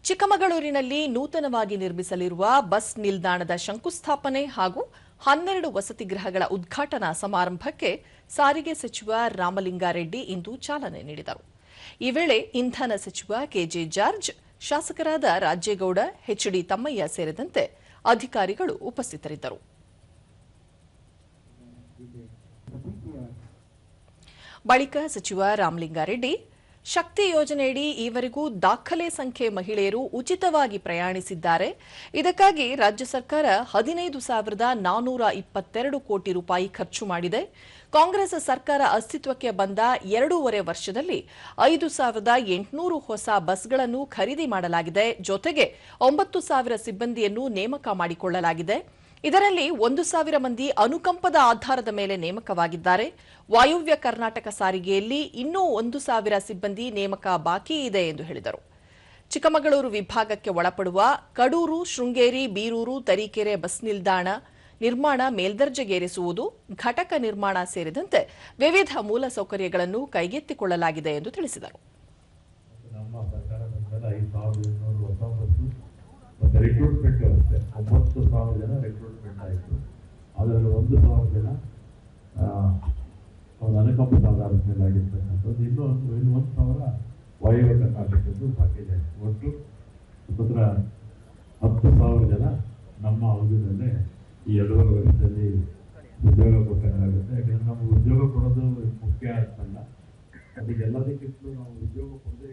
ಚಿಕ್ಕಮಗಳೂರಿನಲ್ಲಿ ನೂತನವಾಗಿ ನಿರ್ಮಿಸಲಿರುವ ಬಸ್ ನಿಲ್ದಾಣದ ಶಂಕುಸ್ಥಾಪನೆ ಹಾಗೂ 12 ವಸತಿ ಗೃಹಗಳ ಉದ್ಘಾಟನಾ ಸಮಾರಂಭಕ್ಕೆ ಸಾರಿಗೆ ಸಚಿವ ರಾಮಲಿಂಗಾರೆಡ್ಡಿ ಇಂದು ಚಾಲನೆ ನೀಡಿದರು. ಈ ವೇಳೆ ಇಂಧನ ಸಚಿವ ಕೆಜೆ ಜಾರ್ಜ್, ಶಾಸಕರಾದ ರಾಜೇಗೌಡ, ಎಚ್ಡಿ ತಮ್ಮಯ್ಯ ಸೇರಿದಂತೆ ಅಧಿಕಾರಿಗಳು ಉಪಸ್ಥಿತರಿದ್ದರು. ಬಳಿಕ ಸಚಿವ ರಾಮಲಿಂಗಾರೆಡ್ಡಿ, ಶಕ್ತಿ ಯೋಜನೆಯಡಿ ಈವರೆಗೂ ದಾಖಲೆ ಸಂಖ್ಯೆ ಮಹಿಳೆಯರು ಉಚಿತವಾಗಿ ಪ್ರಯಾಣಿಸಿದ್ದಾರೆ. ಇದಕ್ಕಾಗಿ ರಾಜ್ಯ ಸರ್ಕಾರ 15,422 ಕೋಟಿ ರೂಪಾಯಿ ಖರ್ಚು ಮಾಡಿದೆ. ಕಾಂಗ್ರೆಸ್ ಸರ್ಕಾರ ಅಸ್ತಿತ್ವಕ್ಕೆ ಬಂದ 2.5 ವರ್ಷದಲ್ಲಿ 5,800 ಹೊಸ ಬಸ್ಗಳನ್ನು ಖರೀದಿ ಮಾಡಲಾಗಿದೆ. ಜೊತೆಗೆ 9,000 ಸಿಬ್ಬಂದಿಯನ್ನು ನೇಮಕ ಮಾಡಿಕೊಳ್ಳಲಾಗಿದೆ. ಇದರಲ್ಲಿ 1,000 ಮಂದಿ ಅನುಕಂಪದ ಆಧಾರದ ಮೇಲೆ ನೇಮಕವಾಗಿದ್ದಾರೆ. ವಾಯುವ್ಯ ಕರ್ನಾಟಕ ಸಾರಿಗೆಯಲ್ಲಿ ಇನ್ನೂ 1,000 ಸಿಬ್ಬಂದಿ ನೇಮಕ ಬಾಕಿ ಇದೆ ಎಂದು ಹೇಳಿದರು. ಚಿಕ್ಕಮಗಳೂರು ವಿಭಾಗಕ್ಕೆ ಒಳಪಡುವ ಕಡೂರು, ಶೃಂಗೇರಿ, ಬೀರೂರು, ತರೀಕೆರೆ ಬಸ್ ನಿಲ್ದಾಣ ನಿರ್ಮಾಣ ಮೇಲ್ದರ್ಜೆಗೇರಿಸುವುದು, ಘಟಕ ನಿರ್ಮಾಣ ಸೇರಿದಂತೆ ವಿವಿಧ ಮೂಲಸೌಕರ್ಯಗಳನ್ನು ಕೈಗೆತ್ತಿಕೊಳ್ಳಲಾಗಿದೆ ಎಂದು ತಿಳಿಸಿದರು. ರಿಕ್ರೂಟ್ಮೆಂಟ್ ವ್ಯವಸ್ಥೆ 9,000 ಜನ ರಿಕ್ರೂಟ್ಮೆಂಟ್ ಆಯಿತು. ಅದರಲ್ಲಿ 1,000 ಜನ ಒಂದು ಅನುಕಂಪದ ಆಧಾರದ ಮೇಲೆ ಆಗಿರ್ತಕ್ಕಂಥದ್ದು. ಇನ್ನೂ 1,000 ವಾಯುವ್ಯ ಕರ್ನಾಟಕದ್ದು ಪ್ಯಾಕೇಜ್ ಆಯಿತು. ಒಟ್ಟು 10,000 ಜನ ನಮ್ಮ ಅವಧಿಯಲ್ಲೇ ಈ 2.5 ವರ್ಷದಲ್ಲಿ ಉದ್ಯೋಗ ಕೊಟ್ಟಂಗಾಗುತ್ತೆ. ಯಾಕಂದರೆ ನಮಗೆ ಉದ್ಯೋಗ ಕೊಡೋದು ಮುಖ್ಯ ಅಂತಲ್ಲ, ಅದಕ್ಕೆಲ್ಲದಕ್ಕಿಂತಲೂ ನಾವು ಉದ್ಯೋಗ ಕೊಡದೇ